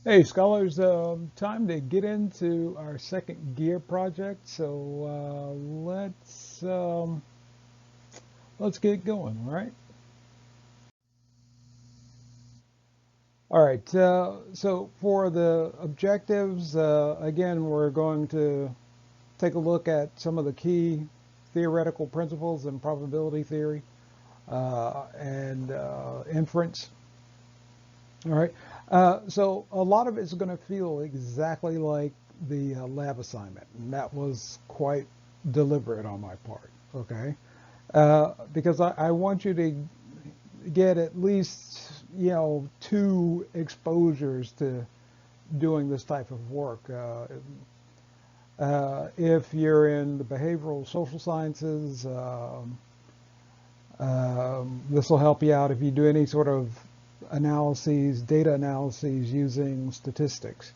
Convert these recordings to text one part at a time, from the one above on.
Hey scholars, time to get into our second gear project. So let's get going. All right. All right. So for the objectives, again, we're going to take a look at some of the key theoretical principles in probability theory and inference. All right. So a lot of it's going to feel exactly like the lab assignment, and that was quite deliberate on my part. Okay, because I want you to get at least two exposures to doing this type of work. If you're in the behavioral social sciences, this will help you out if you do any sort of analyses, data analyses using statistics,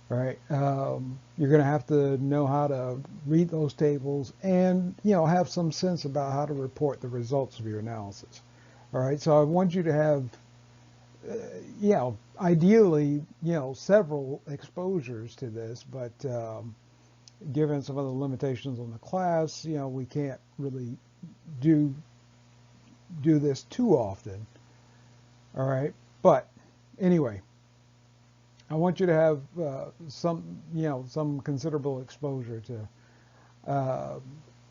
right? You're going to have to know how to read those tables and, have some sense about how to report the results of your analysis. All right, so I want you to have, ideally, several exposures to this, but given some of the limitations on the class, we can't really do do this too often. All right, but anyway, I want you to have some considerable exposure to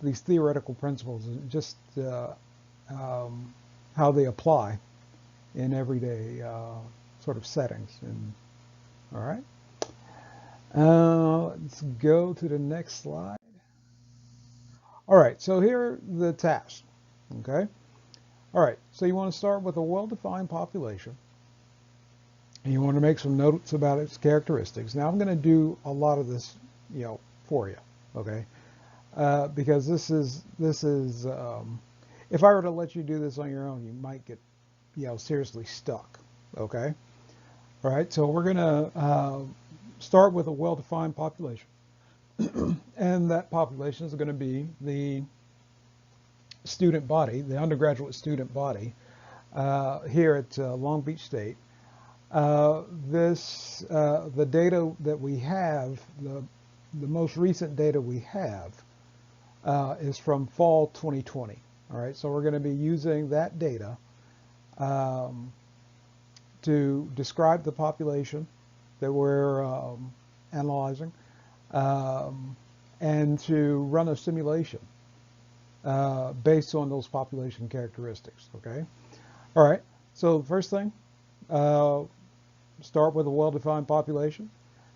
these theoretical principles and just how they apply in everyday sort of settings. And all right, let's go to the next slide. All right, so here are the tasks. Okay, all right, so you want to start with a well-defined population. And you want to make some notes about its characteristics. Now I'm going to do a lot of this, for you, okay? Because this is if I were to let you do this on your own, you might get, seriously stuck, okay? All right, so we're going to start with a well-defined population, and that population is going to be the student body, the undergraduate student body here at Long Beach State. The data that we have, the most recent data we have is from fall 2020. All right, so we're going to be using that data um, to describe the population that we're analyzing um, and to run a simulation based on those population characteristics. Okay, all right, so the first thing, uh, start with a well-defined population,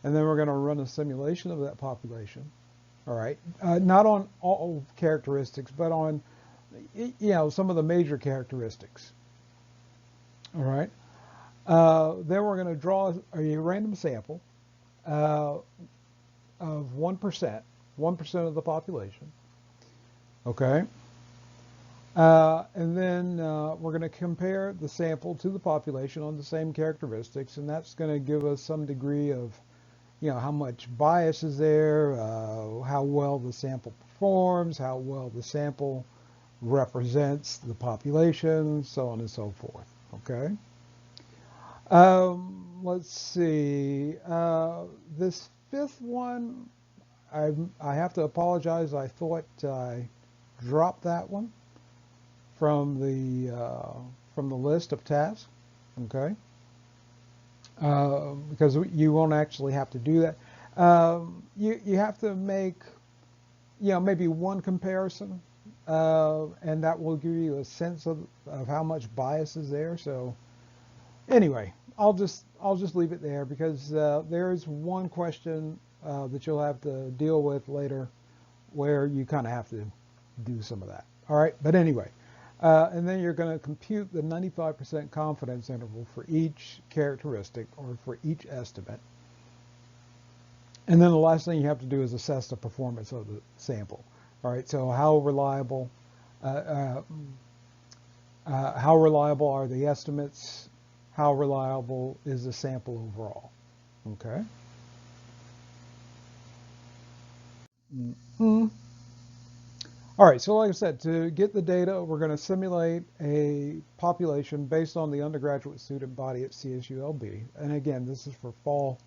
and then we're going to run a simulation of that population. All right, not on all characteristics, but on some of the major characteristics. All right, then we're going to draw a random sample uh, of 1% of the population. Okay, and then we're going to compare the sample to the population on the same characteristics, and that's going to give us some degree of, how much bias is there, how well the sample performs, how well the sample represents the population, so on and so forth. Okay. Let's see. This fifth one, I have to apologize. I thought I dropped that one from the list of tasks. Okay, because you won't actually have to do that. You have to make maybe one comparison, and that will give you a sense of how much bias is there. So anyway, I'll just leave it there because there is one question that you'll have to deal with later where you kind of have to do some of that. All right, but anyway, and then you're going to compute the 95% confidence interval for each characteristic or for each estimate. And then the last thing you have to do is assess the performance of the sample. All right, so uh, how reliable are the estimates? How reliable is the sample overall? Okay. Mm-hmm. All right, so like I said, to get the data, we're going to simulate a population based on the undergraduate student body at CSULB. And again, this is for fall,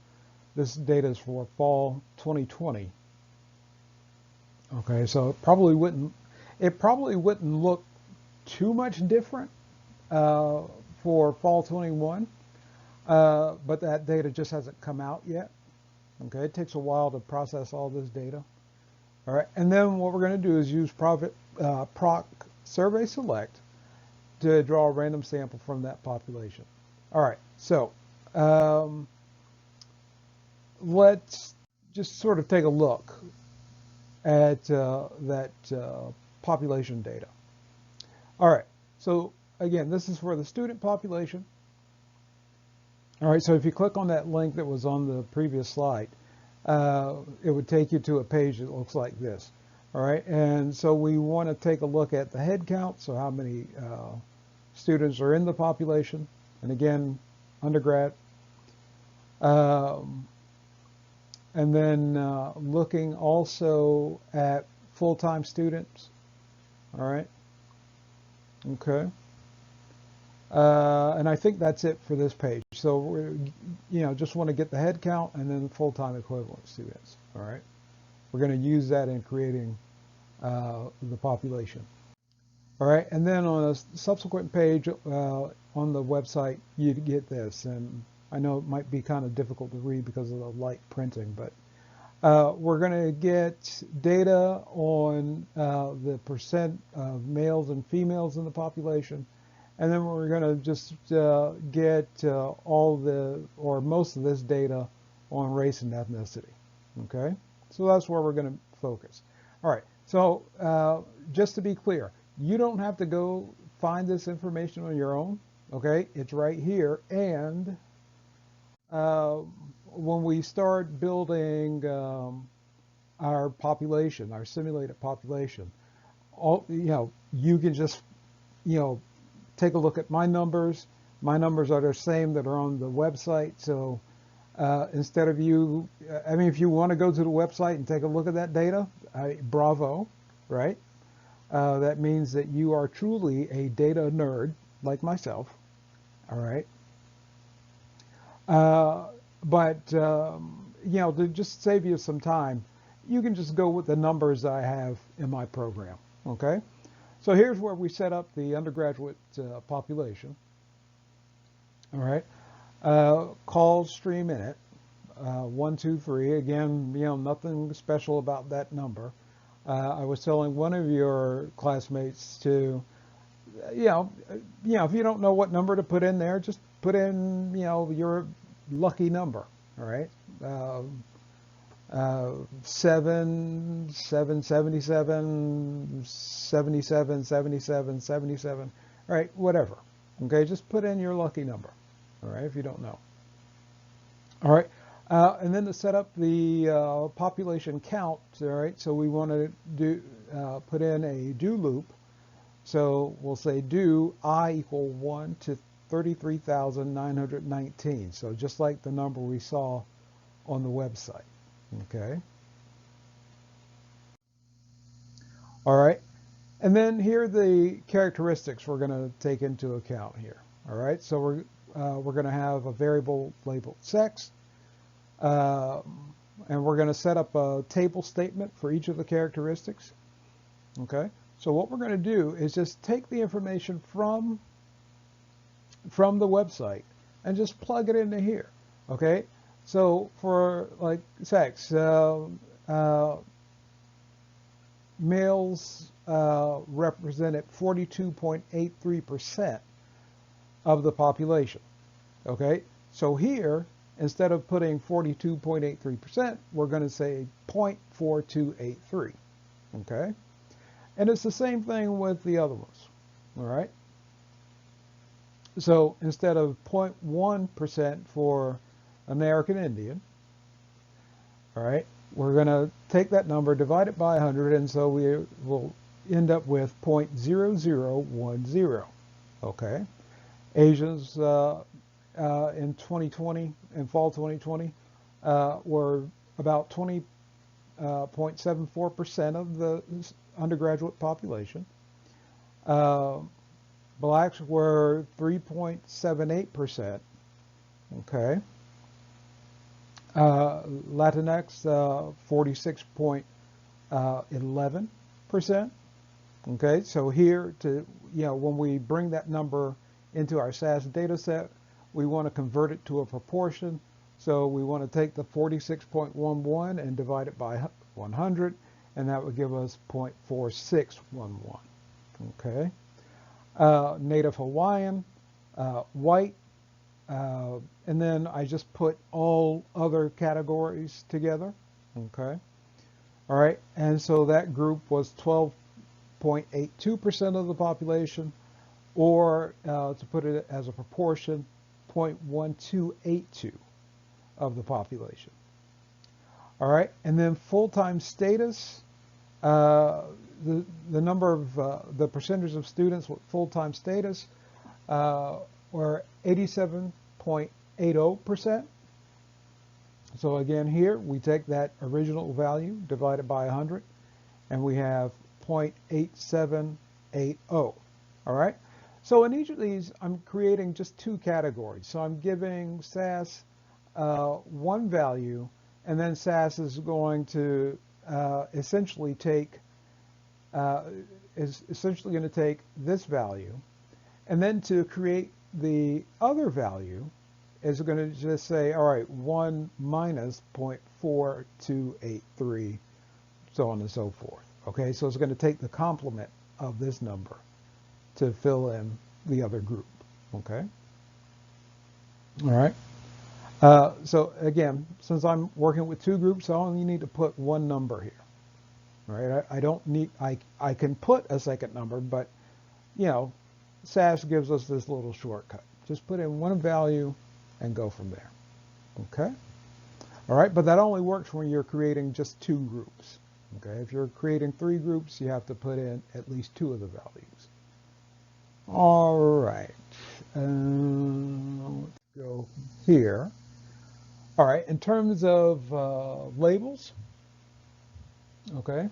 this data is for fall 2020. Okay, so it probably wouldn't look too much different for fall 21, but that data just hasn't come out yet. Okay, it takes a while to process all this data. All right, and then what we're going to do is use proc survey select to draw a random sample from that population. All right, so let's just sort of take a look at that population data. All right, so again, this is for the student population. All right, so if you click on that link that was on the previous slide, it would take you to a page that looks like this. All right, and so we want to take a look at the head count, so how many students are in the population, and again, undergrad. And then looking also at full-time students. All right, okay. And I think that's it for this page. So we, just want to get the head count and then full-time equivalent students. All right, we're going to use that in creating the population. All right, and then on a subsequent page on the website, you get this. And I know it might be kind of difficult to read because of the light printing, but we're going to get data on the percent of males and females in the population. And then we're going to just get all the, or most of this data on race and ethnicity. Okay, so that's where we're going to focus. All right, so just to be clear, you don't have to go find this information on your own. Okay, it's right here. And when we start building our population, our simulated population, you can just, take a look at my numbers. My numbers are the same that are on the website. So instead of if you want to go to the website and take a look at that data, bravo, right? That means that you are truly a data nerd like myself, all right? But to just save you some time, you can just go with the numbers I have in my program, okay? So here's where we set up the undergraduate population. All right, call stream in it, 1, 2, 3. Again, nothing special about that number. I was telling one of your classmates to, if you don't know what number to put in there, just put in, your lucky number. All right. 7, 77, 77, 77, 77, all right, whatever. Okay, just put in your lucky number, all right, if you don't know. All right, and then to set up the population count, all right, so we want to put in a do loop. So we'll say do I equal 1 to 33,919. So just like the number we saw on the website. Okay. All right. And then here are the characteristics we're going to take into account here. All right. So we're going to have a variable labeled sex. And we're going to set up a table statement for each of the characteristics. Okay. So what we're going to do is just take the information from the website and just plug it into here. Okay. So for like sex, males represented 42.83% of the population. Okay, so here, instead of putting 42.83%, we're going to say 0.4283. Okay, and it's the same thing with the other ones. All right, so instead of 0.1% for American Indian, all right, we're going to take that number, divide it by 100, and so we will end up with 0.0010. Okay, Asians in 2020, in fall 2020, were about 20.74% undergraduate population. Blacks were 3.78%. Okay. Latinx 46.11%. Okay, so here when we bring that number into our SAS data set, we want to convert it to a proportion. So we want to take the 46.11 and divide it by 100, and that would give us 0.4611. Okay. Native Hawaiian, white, and then I just put all other categories together. Okay. All right, and so that group was 12.82% of the population, or to put it as a proportion, 0.1282 of the population. All right, and then full-time status, the number of the percentage of students with full-time status were 87.80%. So again, here we take that original value divided by 100, and we have 0.8780. All right. So in each of these, I'm creating just two categories. So I'm giving SAS one value, and then SAS is going to essentially take this value, and then to create the other value is going to just say, all right, 1 minus 0.4283, so on and so forth. Okay, so it's going to take the complement of this number to fill in the other group. Okay. All right. So again, since I'm working with two groups, I only need to put one number here. All right. I don't need, I can put a second number, but SAS gives us this little shortcut. Just put in one value and go from there. Okay. All right. But that only works when you're creating just two groups. Okay. If you're creating three groups, you have to put in at least two of the values. All right. Let's go here. All right. In terms of labels, okay,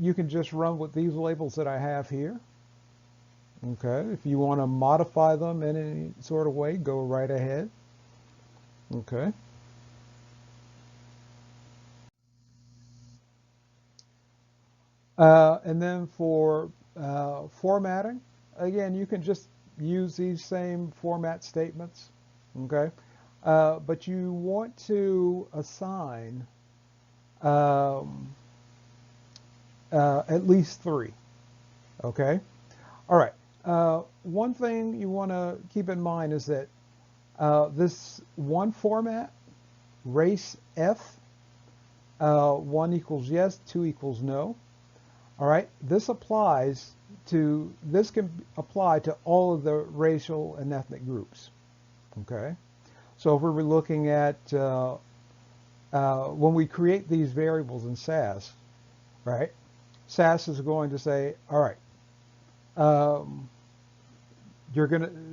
you can just run with these labels that I have here. Okay. If you want to modify them in any sort of way, go right ahead. Okay. And then for formatting, again, you can just use these same format statements. Okay. But you want to assign at least three. Okay. All right. One thing you want to keep in mind is that this one format, race F, 1 equals yes, 2 equals no. All right. This can apply to all of the racial and ethnic groups. Okay. So if we were looking at when we create these variables in SAS, right? SAS is going to say, all right,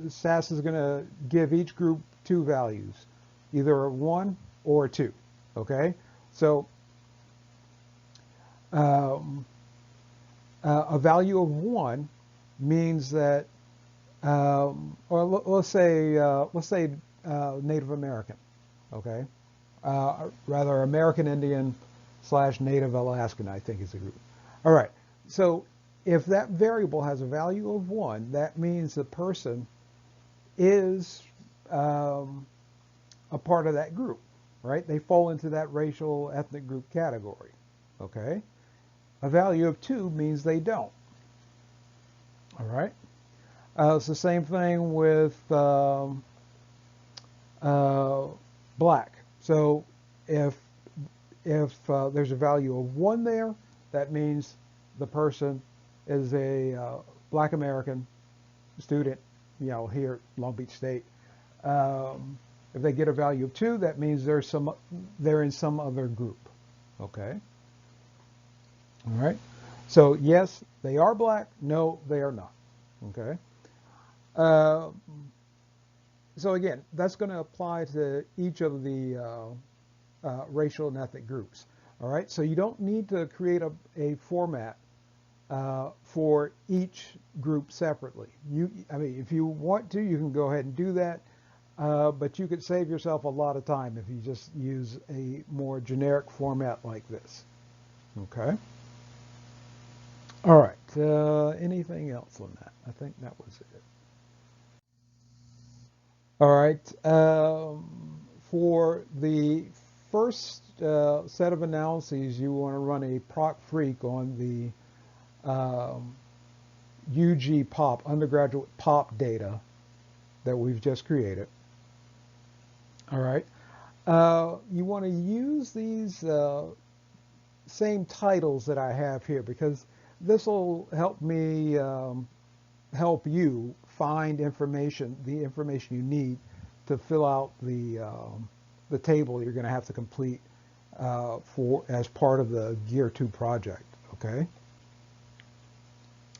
SAS is gonna give each group two values, either a 1 or a 2. Okay, so a value of 1 means that, or let's say Native American. Okay, rather American Indian / Native Alaskan, I think is a group. All right, so if that variable has a value of 1, that means the person is a part of that group, right? They fall into that racial ethnic group category. Okay, a value of 2 means they don't. All right, it's the same thing with black. So if there's a value of 1 there, that means the person is a Black American student, here at Long Beach State. If they get a value of 2, that means they're in some other group. Okay. All right. So yes, they are black. No, they are not. Okay. So again, that's going to apply to each of the racial and ethnic groups. All right, so you don't need to create a format for each group separately. I mean, if you want to, you can go ahead and do that, but you could save yourself a lot of time if you just use a more generic format like this. Okay. All right. Anything else on that? I think that was it. All right. For the first set of analyses, you want to run a proc freak on the UG POP, undergraduate POP data that we've just created. All right. You want to use these same titles that I have here because this will help me help you find information, the information you need to fill out the table you're going to have to complete for as part of the Gear 2 project. Okay.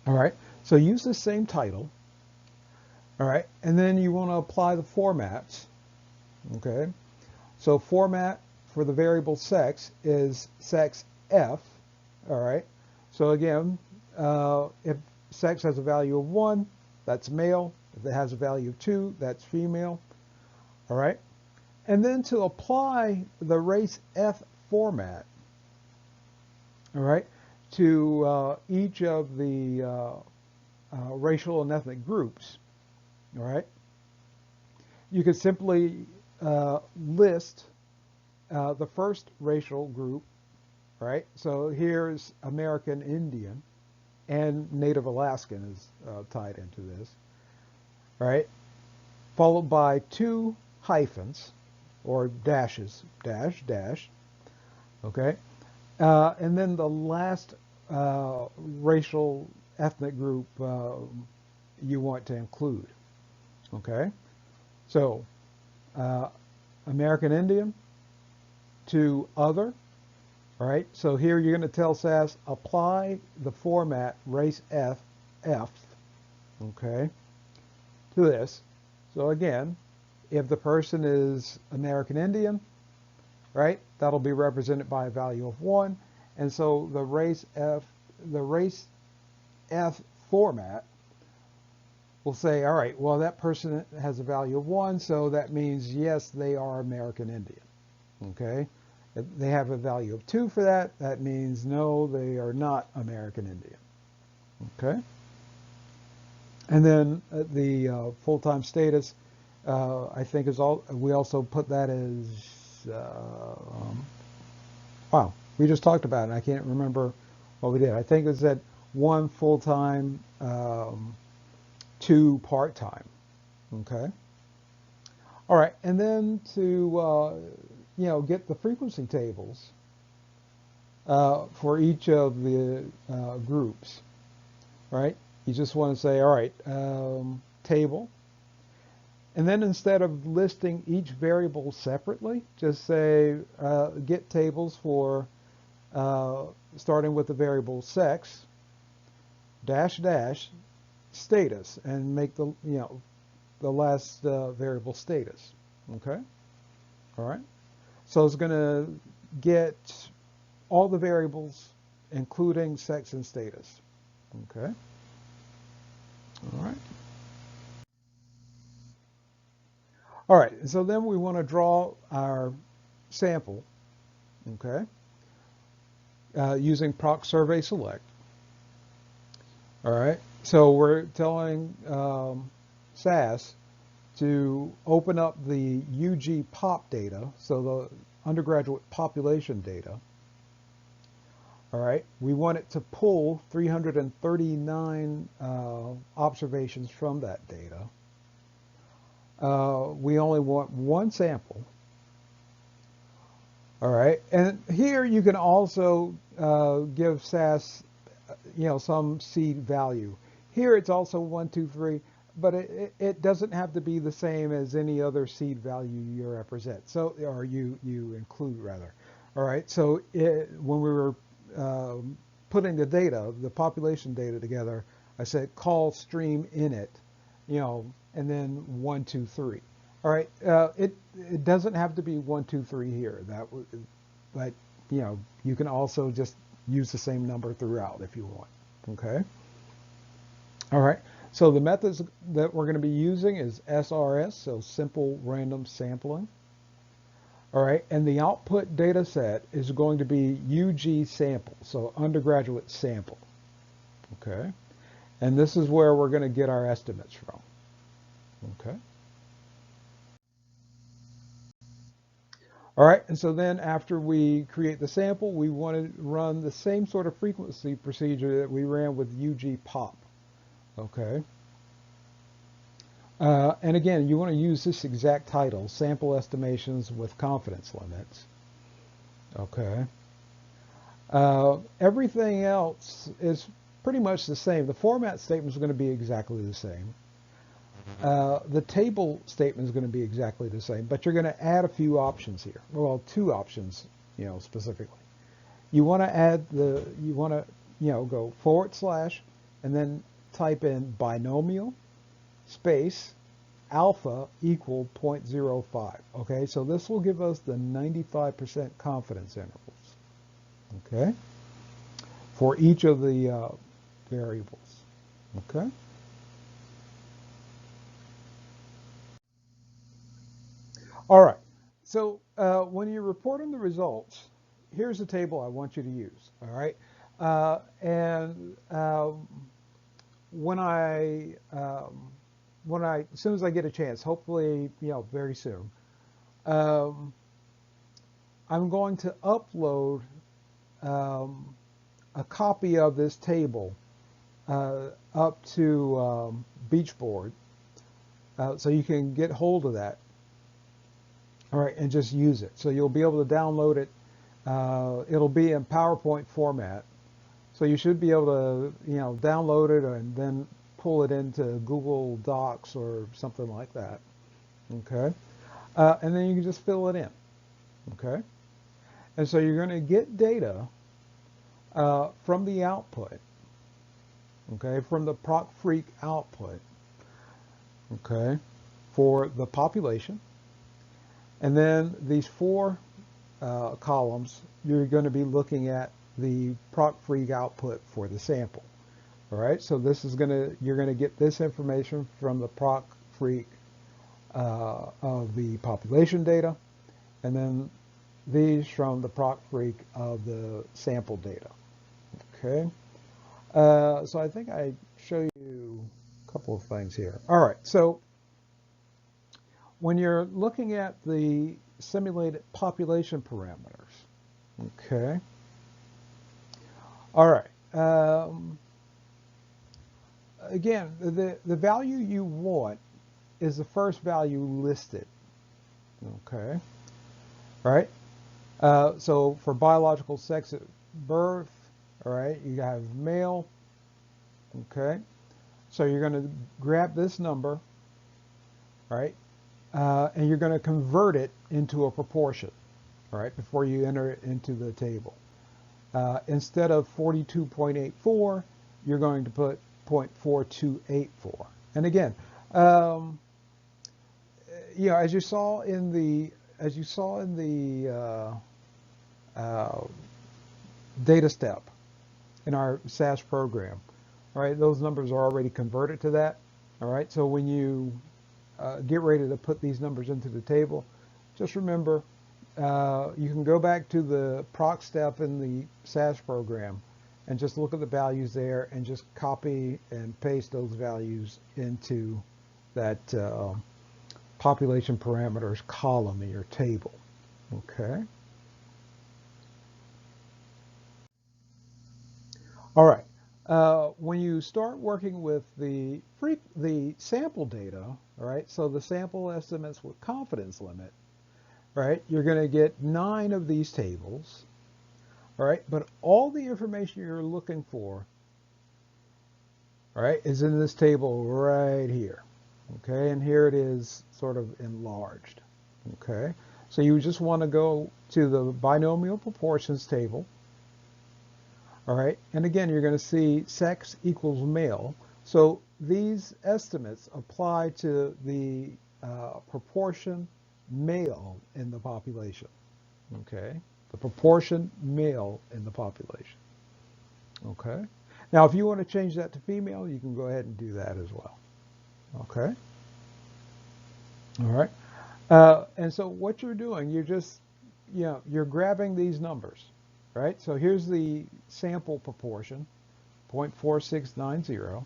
All right. So use the same title. All right. And then you want to apply the formats. Okay. So format for the variable sex is sex F. All right. So again, if sex has a value of 1, that's male. If it has a value of 2, that's female. All right. And then to apply the race F format, all right, to each of the racial and ethnic groups, all right, you could simply list the first racial group, right? So here's American Indian, and Native Alaskan is tied into this, right? Followed by 2 hyphens, or dashes, dash, dash, okay? And then the last racial ethnic group you want to include, okay? So American Indian to other, all right? So here you're going to tell SAS, apply the format race F, okay, to this. So again, if the person is American Indian, right, that'll be represented by a value of 1. And so the race F format will say, all right, well, that person has a value of 1, so that means, yes, they are American Indian, okay? If they have a value of 2 for that, that means, no, they are not American Indian, okay? And then the full-time status, I think is all, we also put that as, wow, we just talked about it. I can't remember what we did. I think it said 1 full-time, 2 part-time, okay? All right, and then to, get the frequency tables for each of the groups, right? You just want to say, all right, table. And then instead of listing each variable separately, just say get tables for starting with the variable sex, dash, dash, status, and make the, the last variable status, okay? All right? So it's going to get all the variables, including sex and status, okay? All right. All right, so then we want to draw our sample, okay, using proc survey select. All right, so we're telling SAS to open up the UG POP data, so the undergraduate population data. All right, we want it to pull 339 observations from that data. We only want 1 sample. All right, and here you can also give SAS, some seed value. Here it's also 1, 2, 3, but it doesn't have to be the same as any other seed value you represent. So, or you include rather. All right, so when we were putting the data, the population data together, I said call stream init, and then 1, 2, 3. All right, it doesn't have to be 1, 2, 3 here. But you can also just use the same number throughout if you want. Okay. All right. So the methods that we're going to be using is SRS, so simple random sampling. All right. And the output data set is going to be UG sample, so undergraduate sample. Okay. And this is where we're going to get our estimates from. Okay. All right, and so then after we create the sample, we want to run the same sort of frequency procedure that we ran with UG pop. Okay. And again, you want to use this exact title, sample estimations with confidence limits. Okay. Everything else is pretty much the same. The format statement is going to be exactly the same. The table statement is going to be exactly the same, but you're going to add a few options here. Well, two options, specifically. You want to go / and then type in binomial space alpha equal 0.05. Okay, so this will give us the 95% confidence intervals. Okay, for each of the variables. Okay. All right. So when you're reporting the results, here's the table I want you to use. All right. And when as soon as I get a chance, hopefully, very soon, um, I'm going to upload a copy of this table up to Beachboard, so you can get hold of that. All right, and just use it. So you'll be able to download it. It'll be in PowerPoint format. So you should be able to, download it and then pull it into Google Docs or something like that. Okay. And then you can just fill it in. Okay. And so you're going to get data from the output. Okay. From the ProcFreak output. Okay. For the population. And then these four columns, you're going to be looking at the ProcFreak output for the sample. All right, so you're going to get this information from the ProcFreak of the population data, and then these from the ProcFreak of the sample data. Okay, so I think I show you a couple of things here. All right, so when you're looking at the simulated population parameters, okay. All right. Again, the value you want is the first value listed. Okay. All right. So for biological sex at birth, all right, you have male. Okay. So you're going to grab this number, all right, and you're going to convert it into a proportion, all right, before you enter it into the table. Instead of 42.84, you're going to put 0.4284. And again, as you saw in the data step in our SAS program, all right, those numbers are already converted to that. All right, so when you get ready to put these numbers into the table, just remember you can go back to the proc step in the SAS program and just look at the values there and just copy and paste those values into that population parameters column in your table. Okay. All right. When you start working with the sample data, all right, so the sample estimates with confidence limit, right, you're going to get 9 of these tables, all right, but all the information you're looking for, all right, is in this table right here, okay, and here it is sort of enlarged, okay. So you just want to go to the binomial proportions table, all right, and again, you're going to see sex equals male. So these estimates apply to the proportion male in the population, okay. the proportion male in the population. Okay. Now, if you want to change that to female, you can go ahead and do that as well. Okay. All right. And so what you're doing, you're just, you're grabbing these numbers, right? So here's the sample proportion, 0.4690.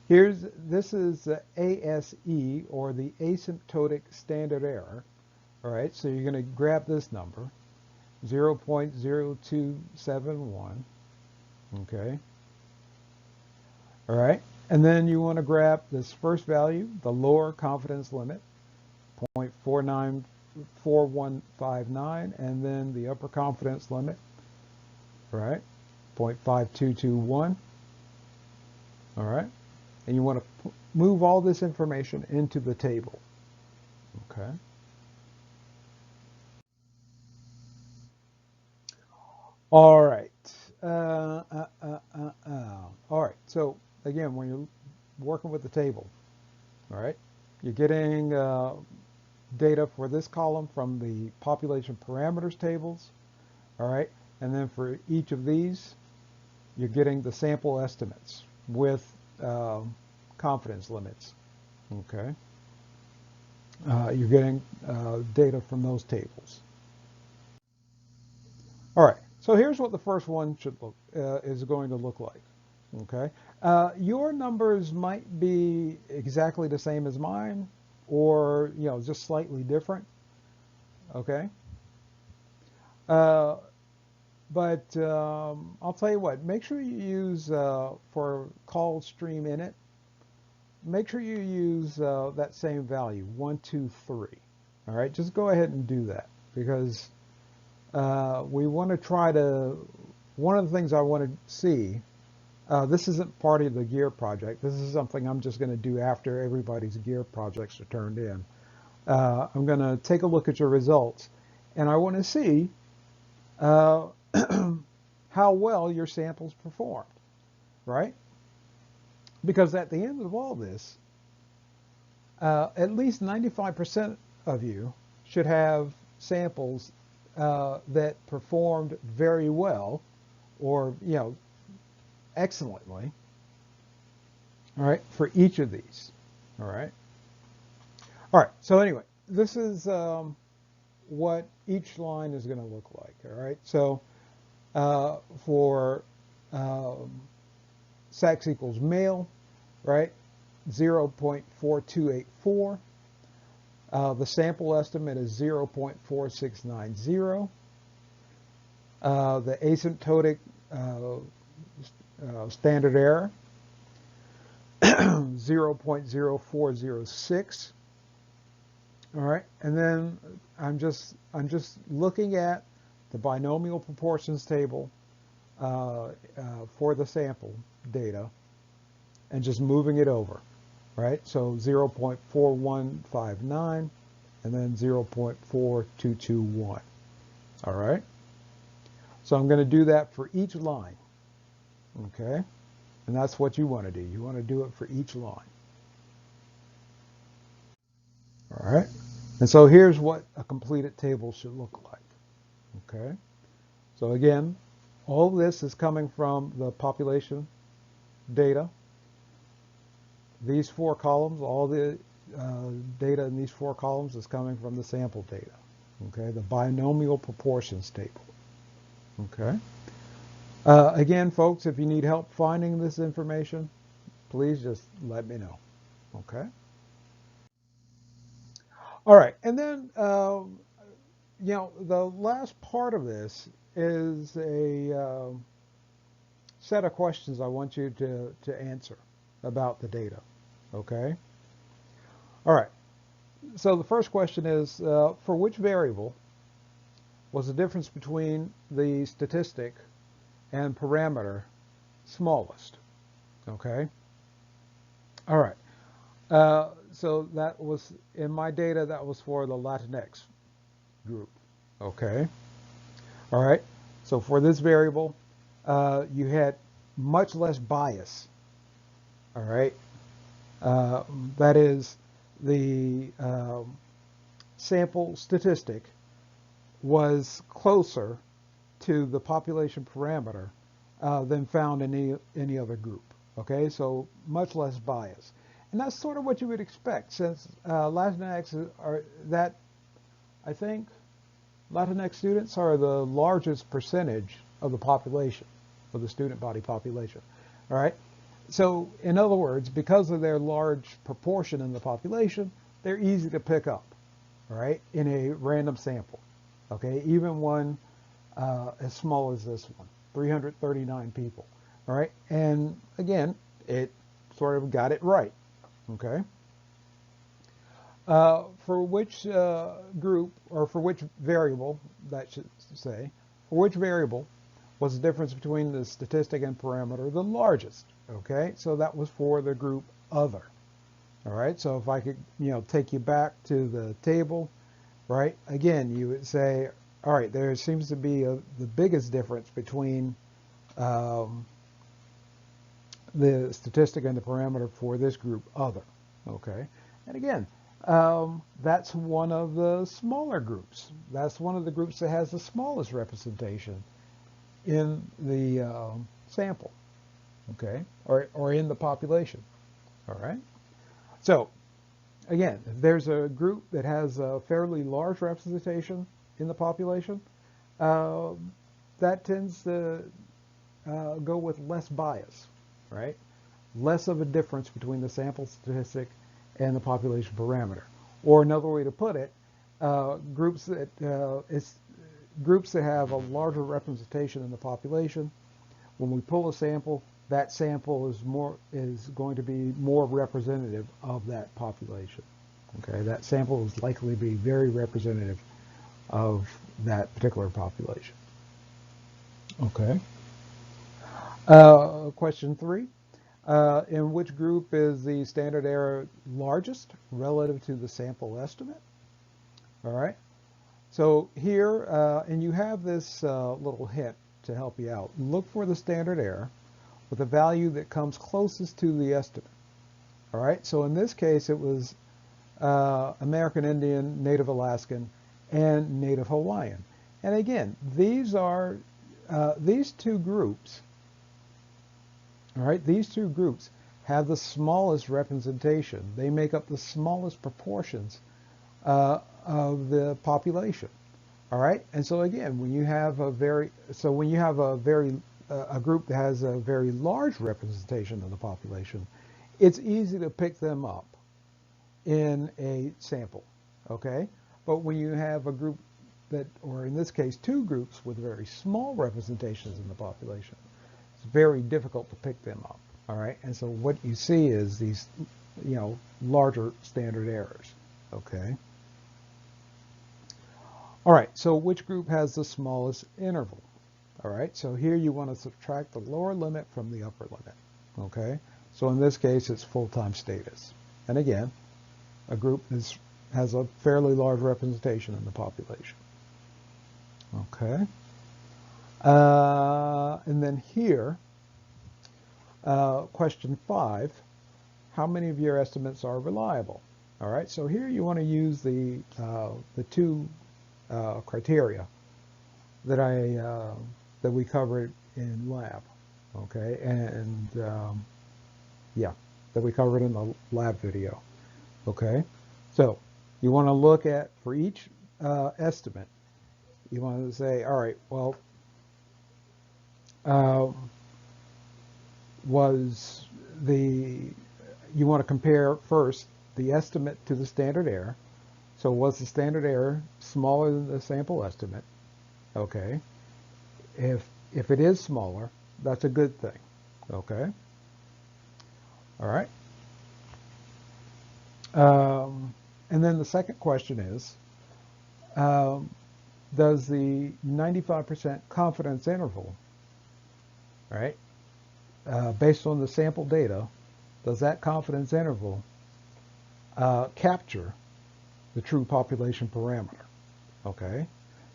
This is the ASE, or the asymptotic standard error. All right, so you're going to grab this number, 0.0271. Okay. All right, and then you want to grab this first value, the lower confidence limit, 0.494159, and then the upper confidence limit, right, 0.5221. All right, and you want to move all this information into the table. Okay. All right. All right. So again, when you're working with the table, all right, you're getting data for this column from the population parameters tables. All right, and then for each of these, you're getting the sample estimates with confidence limits. Okay. You're getting data from those tables. All right, so here's what the first one is going to look like. Okay, your numbers might be exactly the same as mine, or just slightly different. Okay, but I'll tell you what. Make sure you use for call stream init. Make sure you use that same value, 123. All right, just go ahead and do that, because we want to try to, one of the things I want to see, this isn't part of the gear project. This is something I'm just going to do after everybody's gear projects are turned in. I'm going to take a look at your results, and I want to see how well your samples performed, right? Because at the end of all this, at least 95% of you should have samples that performed very well, or excellently, all right, for each of these. All right. So anyway, this is what each line is going to look like. All right. So for sex equals male, right, 0.4284. The sample estimate is 0.4690. The asymptotic standard error, 0.0406. All right, and then I'm just looking at the binomial proportions table for the sample data, and just moving it over, right? So 0.4159 and then 0.4221. All right. So I'm going to do that for each line. Okay. And that's what you want to do. You want to do it for each line. All right. And so here's what a completed table should look like. Okay. So again, all this is coming from the population data. These four columns, all the data in these four columns is coming from the sample data. Okay, the binomial proportions table. Okay. Again, folks, if you need help finding this information, please just let me know. Okay. All right, and then the last part of this is a set of questions I want you to answer about the data. Okay. All right. So the first question is, for which variable was the difference between the statistic and parameter smallest? Okay. All right. So that was, in my data, that was for the Latinx group. Okay. All right. So for this variable, you had much less bias. All right. That is, the sample statistic was closer to the population parameter than found in any other group. Okay, so much less bias. And that's sort of what you would expect, since Latinx are that, I think, Latinx students are the largest percentage of the population, of the student body population. All right. So in other words, because of their large proportion in the population, they're easy to pick up, all right, in a random sample. Okay, even one as small as this one, 339 people. All right, and again, it sort of got it right. Okay. For which group, or for which variable, that should say, for which variable was the difference between the statistic and parameter the largest? Okay, so that was for the group other. All right, so if I could, take you back to the table, right? Again, you would say, all right, there seems to be the biggest difference between the statistic and the parameter for this group other. Okay, and again, that's one of the smaller groups. That's one of the groups that has the smallest representation in the sample, okay, or in the population. All right. So again, if there's a group that has a fairly large representation in the population, that tends to go with less bias, right? Less of a difference between the sample statistic and the population parameter. Or another way to put it, groups that have a larger representation in the population, when we pull a sample, that sample is going to be more representative of that population. Okay, that sample is likely to be very representative of that particular population. Okay. Question 3. In which group is the standard error largest relative to the sample estimate? All right. So here, and you have this little hint to help you out. Look for the standard error with a value that comes closest to the estimate. All right. So in this case, it was American Indian, Native Alaskan, and Native Hawaiian. And again, these are these two groups. All right, these two groups have the smallest representation. They make up the smallest proportions of the population. All right, and so again, when you have a group that has a very large representation of the population, it's easy to pick them up in a sample. Okay, but when you have a group that, or in this case, two groups with very small representations in the population, it's very difficult to pick them up. All right, and so what you see is these, larger standard errors. Okay. All right, so which group has the smallest interval? All right, so here you want to subtract the lower limit from the upper limit. Okay, so in this case, it's full-time status. And again, a group has a fairly large representation in the population. Okay. And then here, question 5, how many of your estimates are reliable? All right, so here you want to use the two criteria that that we covered in lab. Okay, and that we covered in the lab video. Okay, so you want to look at, for each estimate, you want to say, all right, well, you want to compare first the estimate to the standard error. So was the standard error smaller than the sample estimate? Okay. If it is smaller, that's a good thing. Okay. All right. And then the second question is, does the 95% confidence interval, right, based on the sample data, does that confidence interval capture the true population parameter? Okay,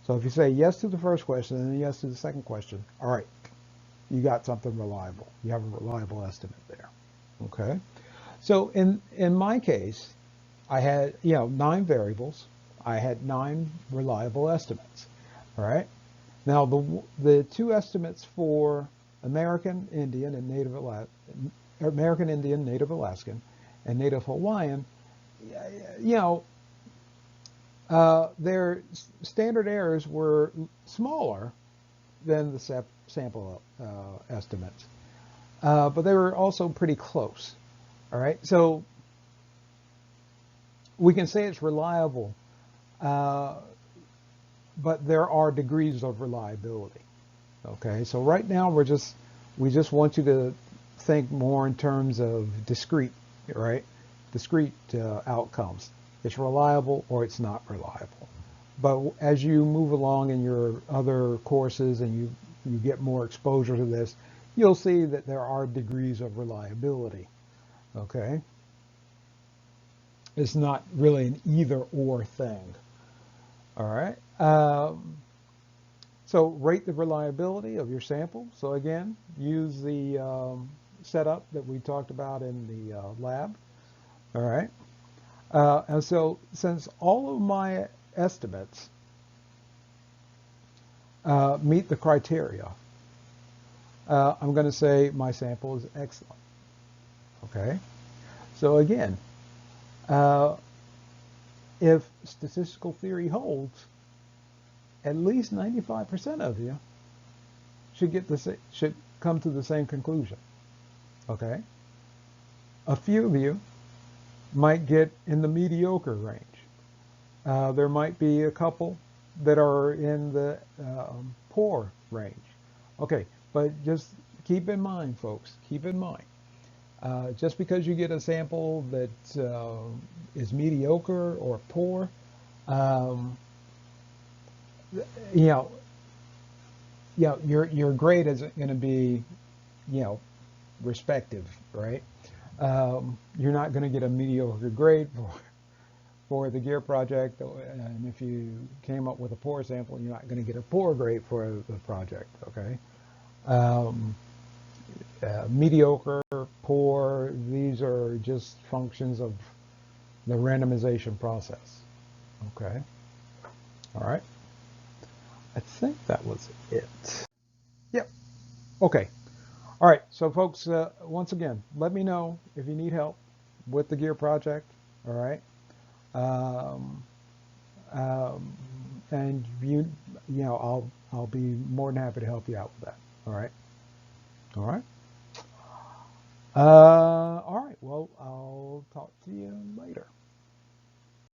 so if you say yes to the first question and then yes to the second question, all right, you got something reliable. You have a reliable estimate there. Okay, so in my case, I had 9 variables. I had 9 reliable estimates. All right. Now the two estimates for American Indian and American Indian, Native Alaskan, and Native Hawaiian, you know, their standard errors were smaller than the sample estimates, but they were also pretty close. All right, so we can say it's reliable, but there are degrees of reliability. Okay, so right now we just want you to think more in terms of discrete, right? Discrete outcomes. It's reliable or it's not reliable. But as you move along in your other courses and you get more exposure to this, you'll see that there are degrees of reliability. Okay, it's not really an either or thing. All right. So rate the reliability of your sample. So again, use the setup that we talked about in the lab. All right. And so since all of my estimates meet the criteria, I'm going to say my sample is excellent. Okay. So again, if statistical theory holds, at least 95% of you should come to the same conclusion. Okay. A few of you might get in the mediocre range. There might be a couple that are in the poor range. Okay, but just keep in mind, folks, keep in mind, just because you get a sample that is mediocre or poor, you know, your grade isn't going to be, respective, right? You're not going to get a mediocre grade for the gear project, and if you came up with a poor sample, you're not going to get a poor grade for the project. Okay, mediocre, poor, these are just functions of the randomization process. Okay, all right. I think that was it. Yep. Okay. All right. So, folks, once again, let me know if you need help with the gear project. All right. Um, um, and I'll be more than happy to help you out with that. All right. All right. All right. Well, I'll talk to you later.